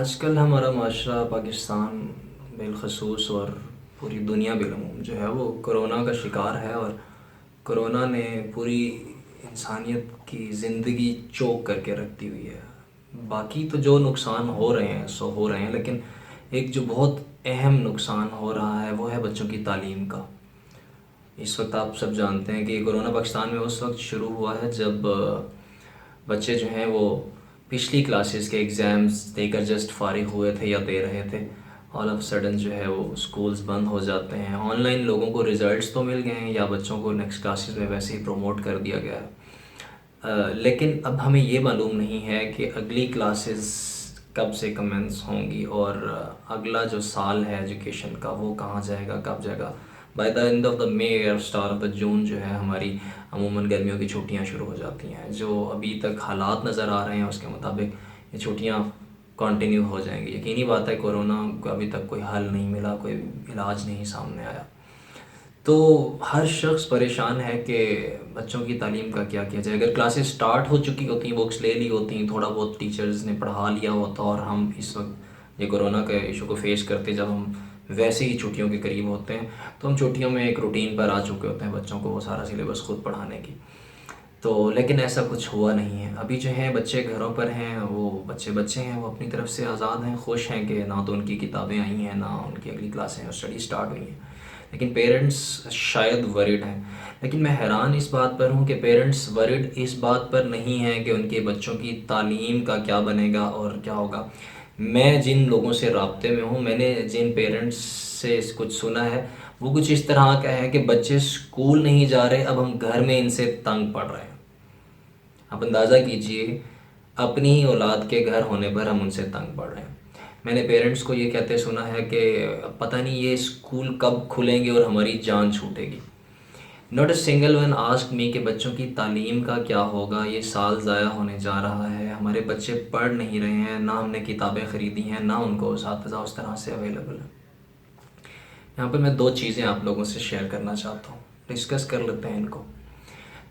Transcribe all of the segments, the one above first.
آج کل ہمارا معاشرہ پاکستان بالخصوص اور پوری دنیا بالعموم جو ہے وہ کرونا کا شکار ہے، اور کرونا نے پوری انسانیت کی زندگی چوک کر کے رکھ دی ہوئی ہے۔ باقی تو جو نقصان ہو رہے ہیں سو ہو رہے ہیں، لیکن ایک جو بہت اہم نقصان ہو رہا ہے وہ ہے بچوں کی تعلیم کا۔ اس وقت آپ سب جانتے ہیں کہ کرونا پاکستان میں اس وقت شروع ہوا ہے جب بچے جو ہیں وہ پچھلی کلاسز کے ایگزامز دے کر جسٹ فارغ ہوئے تھے یا دے رہے تھے۔ آل آف سڈن جو ہے وہ اسکولز بند ہو جاتے ہیں، آن لائن لوگوں کو ریزلٹس تو مل گئے ہیں یا بچوں کو نیکسٹ کلاسز میں ویسے ہی پروموٹ کر دیا گیا ہے، لیکن اب ہمیں یہ معلوم نہیں ہے کہ اگلی کلاسز کب سے کمنس ہوں گی، اور اگلا جو سال ہے ایجوکیشن کا وہ کہاں جائے گا، کب جائے گا۔ By the end of the May اور اسٹارٹ آف دا جون جو ہے ہماری عموماً گرمیوں کی چھٹیاں شروع ہو جاتی ہیں۔ جو ابھی تک حالات نظر آ رہے ہیں اس کے مطابق یہ چھٹیاں کنٹینیو ہو جائیں گی۔ یقینی بات ہے کورونا کو ابھی تک کوئی حل نہیں ملا، کوئی علاج نہیں سامنے آیا، تو ہر شخص پریشان ہے کہ بچوں کی تعلیم کا کیا کیا جائے۔ اگر کلاسز سٹارٹ ہو چکی ہوتی ہیں، بکس لے لی ہوتی ہیں، تھوڑا بہت ٹیچرز نے پڑھا لیا ہوتا، اور ہم اس وقت یہ کورونا کے ایشو کو فیس کرتے جب ہم ویسے ہی چھٹیوں کے قریب ہوتے ہیں، تو ہم چھٹیوں میں ایک روٹین پر آ چکے ہوتے ہیں بچوں کو وہ سارا سلیبس خود پڑھانے کی، تو لیکن ایسا کچھ ہوا نہیں ہے۔ ابھی جو ہیں بچے گھروں پر ہیں، وہ بچے ہیں، وہ اپنی طرف سے آزاد ہیں، خوش ہیں کہ نہ تو ان کی کتابیں آئی ہیں، نہ ان کی اگلی کلاسیں اسٹڈی سٹارٹ ہوئی ہیں، لیکن پیرنٹس شاید ورڈ ہیں۔ لیکن میں حیران اس بات پر ہوں کہ پیرنٹس ورڈ اس بات پر نہیں ہیں کہ ان کے بچوں کی تعلیم کا کیا بنے گا اور کیا ہوگا۔ میں جن لوگوں سے رابطے میں ہوں، میں نے جن پیرنٹس سے کچھ سنا ہے، وہ کچھ اس طرح کا ہے کہ بچے اسکول نہیں جا رہے، اب ہم گھر میں ان سے تنگ پڑ رہے ہیں۔ آپ اندازہ کیجئے، اپنی ہی اولاد کے گھر ہونے پر ہم ان سے تنگ پڑ رہے ہیں۔ میں نے پیرنٹس کو یہ کہتے سنا ہے کہ پتہ نہیں یہ اسکول کب کھلیں گے اور ہماری جان چھوٹے گی۔ Not a single one ask me کہ بچوں کی تعلیم کا کیا ہوگا، یہ سال ضائع ہونے جا رہا ہے، ہمارے بچے پڑھ نہیں رہے ہیں، نہ ہم نے کتابیں خریدی ہیں، نہ ان کو اساتذہ اس طرح سے اویلیبل ہیں۔ یہاں پر میں دو چیزیں آپ لوگوں سے شیئر کرنا چاہتا ہوں، ڈسکس کر لیتے ہیں ان کو۔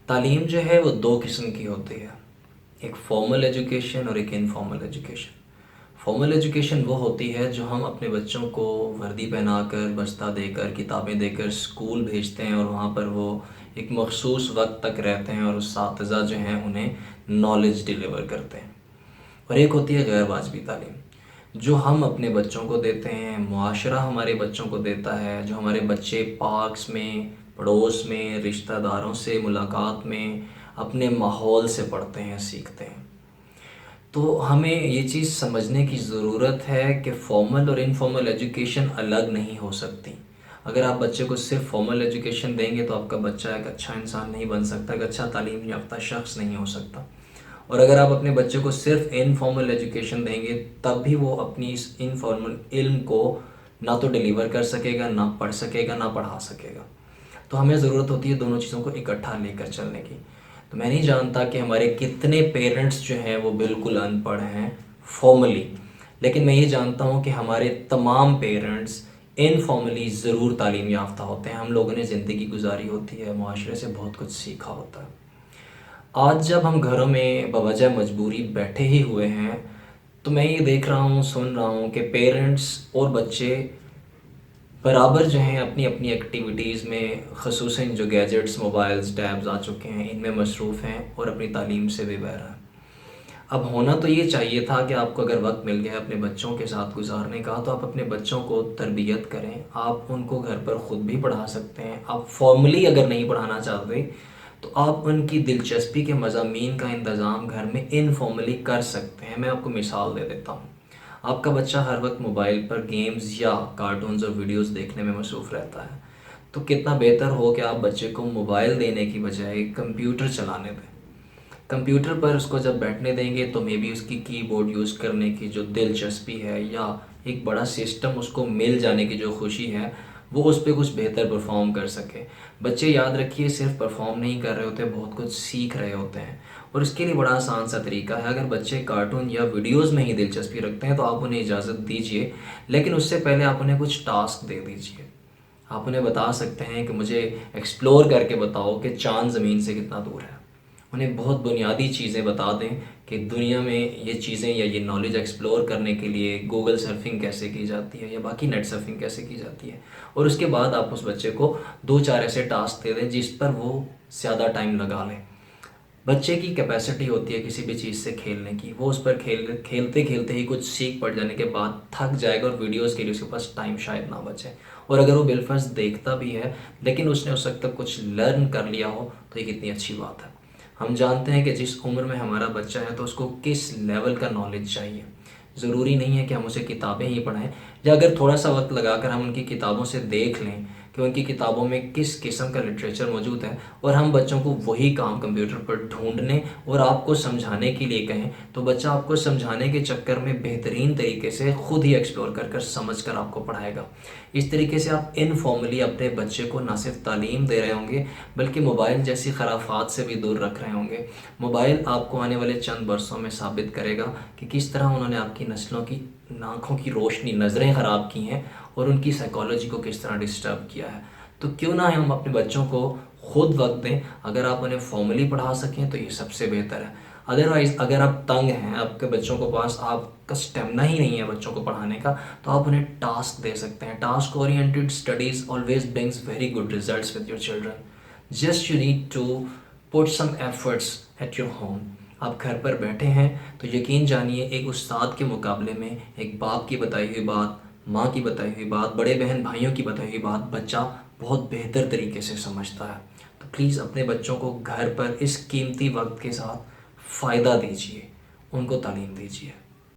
تعلیم جو ہے وہ دو قسم کی ہوتی ہے، ایک فارمل ایجوکیشن اور ایک انفارمل ایجوکیشن۔ فارمل ایجوکیشن وہ ہوتی ہے جو ہم اپنے بچوں کو وردی پہنا کر، بستہ دے کر، کتابیں دے کر اسکول بھیجتے ہیں، اور وہاں پر وہ ایک مخصوص وقت تک رہتے ہیں اور اساتذہ جو ہیں انہیں نالج ڈیلیور کرتے ہیں۔ اور ایک ہوتی ہے غیر واجبی تعلیم، جو ہم اپنے بچوں کو دیتے ہیں، معاشرہ ہمارے بچوں کو دیتا ہے، جو ہمارے بچے پارکس میں، پڑوس میں، رشتہ داروں سے ملاقات میں، اپنے ماحول سے پڑھتے ہیں، سیکھتے ہیں۔ تو ہمیں یہ چیز سمجھنے کی ضرورت ہے کہ فارمل اور انفارمل ایجوکیشن الگ نہیں ہو سکتی۔ اگر آپ بچے کو صرف فارمل ایجوکیشن دیں گے تو آپ کا بچہ ایک اچھا انسان نہیں بن سکتا، ایک اچھا تعلیم یافتہ شخص نہیں ہو سکتا، اور اگر آپ اپنے بچے کو صرف انفارمل ایجوکیشن دیں گے تب بھی وہ اپنی اس انفارمل علم کو نہ تو ڈیلیور کر سکے گا، نہ پڑھ سکے گا، نہ پڑھا سکے گا۔ تو ہمیں ضرورت ہوتی ہے دونوں چیزوں کو اکٹھا لے کر چلنے کی۔ تو میں نہیں جانتا کہ ہمارے کتنے پیرنٹس جو ہیں وہ بالکل ان پڑھ ہیں فارملی، لیکن میں یہ جانتا ہوں کہ ہمارے تمام پیرنٹس انفارملی ضرور تعلیم یافتہ ہوتے ہیں۔ ہم لوگوں نے زندگی گزاری ہوتی ہے، معاشرے سے بہت کچھ سیکھا ہوتا ہے۔ آج جب ہم گھروں میں بوجہ مجبوری بیٹھے ہی ہوئے ہیں، تو میں یہ دیکھ رہا ہوں، سن رہا ہوں کہ پیرنٹس اور بچے برابر جو ہیں اپنی اپنی ایکٹیویٹیز میں، خصوصاً جو گیجٹس، موبائلز، ٹیبز آ چکے ہیں، ان میں مصروف ہیں اور اپنی تعلیم سے بھی بہرا ہیں۔ اب ہونا تو یہ چاہیے تھا کہ آپ کو اگر وقت مل گیا اپنے بچوں کے ساتھ گزارنے کا تو آپ اپنے بچوں کو تربیت کریں، آپ ان کو گھر پر خود بھی پڑھا سکتے ہیں۔ آپ فارملی اگر نہیں پڑھانا چاہتے تو آپ ان کی دلچسپی کے مضامین کا انتظام گھر میں انفارملی کر سکتے ہیں۔ میں آپ کو مثال دے دیتا ہوں، آپ کا بچہ ہر وقت موبائل پر گیمز یا کارٹونز اور ویڈیوز دیکھنے میں مصروف رہتا ہے، تو کتنا بہتر ہو کہ آپ بچے کو موبائل دینے کی بجائے کمپیوٹر چلانے دیں۔ کمپیوٹر پر اس کو جب بیٹھنے دیں گے تو مے بی اس کی کی بورڈ یوز کرنے کی جو دلچسپی ہے یا ایک بڑا سسٹم اس کو مل جانے کی جو خوشی ہے وہ اس پہ کچھ بہتر پرفارم کر سکے۔ بچے یاد رکھیے صرف پرفارم نہیں کر رہے ہوتے، بہت کچھ سیکھ رہے ہوتے ہیں، اور اس کے لیے بڑا آسان سا طریقہ ہے۔ اگر بچے کارٹون یا ویڈیوز میں ہی دلچسپی رکھتے ہیں تو آپ انہیں اجازت دیجیے، لیکن اس سے پہلے آپ انہیں کچھ ٹاسک دے دیجیے۔ آپ انہیں بتا سکتے ہیں کہ مجھے ایکسپلور کر کے بتاؤ کہ چاند زمین سے کتنا دور ہے، انہیں بہت بنیادی چیزیں بتا دیں کہ دنیا میں یہ چیزیں یا یہ نالج ایکسپلور کرنے کے لیے گوگل سرفنگ کیسے کی جاتی ہے یا باقی نیٹ سرفنگ کیسے کی جاتی ہے، اور اس کے بعد آپ اس بچے کو 2-4 ایسے ٹاسک دے دیں جس پر وہ زیادہ ٹائم لگا لیں۔ بچے کی کیپیسٹی ہوتی ہے کسی بھی چیز سے کھیلنے کی، وہ اس پر کھیلتے کھیلتے ہی کچھ سیکھ پڑ جانے کے بعد تھک جائے گا، اور ویڈیوز کے لیے اس کے پاس ٹائم شاید نہ بچے، اور اگر وہ بالفرض دیکھتا بھی ہے لیکن اس نے اس وقت تک کچھ لرن کر لیا ہو تو یہ کتنی اچھی بات ہے۔ ہم جانتے ہیں کہ جس عمر میں ہمارا بچہ ہے تو اس کو کس لیول کا نالج چاہیے۔ ضروری نہیں ہے کہ ہم اسے کتابیں ہی پڑھائیں، یا اگر تھوڑا سا وقت لگا کر ہم ان کی کتابوں سے دیکھ لیں کہ ان کی کتابوں میں کس قسم کا لٹریچر موجود ہے، اور ہم بچوں کو وہی کام کمپیوٹر پر ڈھونڈنے اور آپ کو سمجھانے کے لیے کہیں، تو بچہ آپ کو سمجھانے کے چکر میں بہترین طریقے سے خود ہی ایکسپلور کر کر سمجھ کر آپ کو پڑھائے گا۔ اس طریقے سے آپ انفارملی اپنے بچے کو نہ صرف تعلیم دے رہے ہوں گے بلکہ موبائل جیسی خرافات سے بھی دور رکھ رہے ہوں گے۔ موبائل آپ کو آنے والے چند برسوں میں ثابت کرے گا کہ کس طرح انہوں نے آپ کی نسلوں کی آنکھوں کی روشنی، نظریں خراب کی ہیں، اور ان کی سائیکالوجی کو کس طرح ڈسٹرب کیا ہے۔ تو کیوں نہ ہم اپنے بچوں کو خود وقت دیں، اگر آپ انہیں فارملی پڑھا سکیں تو یہ سب سے بہتر ہے۔ ادروائز اگر آپ تنگ ہیں، آپ کے بچوں کو پاس آپ کا اسٹیمنا ہی نہیں ہے بچوں کو پڑھانے کا، تو آپ انہیں ٹاسک دے سکتے ہیں۔ Task oriented studies always brings very good results with your children. Just you need to put some efforts at your home. آپ گھر پر بیٹھے ہیں تو یقین جانیے ایک استاد کے مقابلے میں ایک باپ کی بتائی ہوئی بات، ماں کی بتائی ہوئی بات، بڑے بہن بھائیوں کی بتائی ہوئی بات بچہ بہت بہتر طریقے سے سمجھتا ہے۔ تو پلیز اپنے بچوں کو گھر پر اس قیمتی وقت کے ساتھ فائدہ دیجیے، ان کو تعلیم دیجیے۔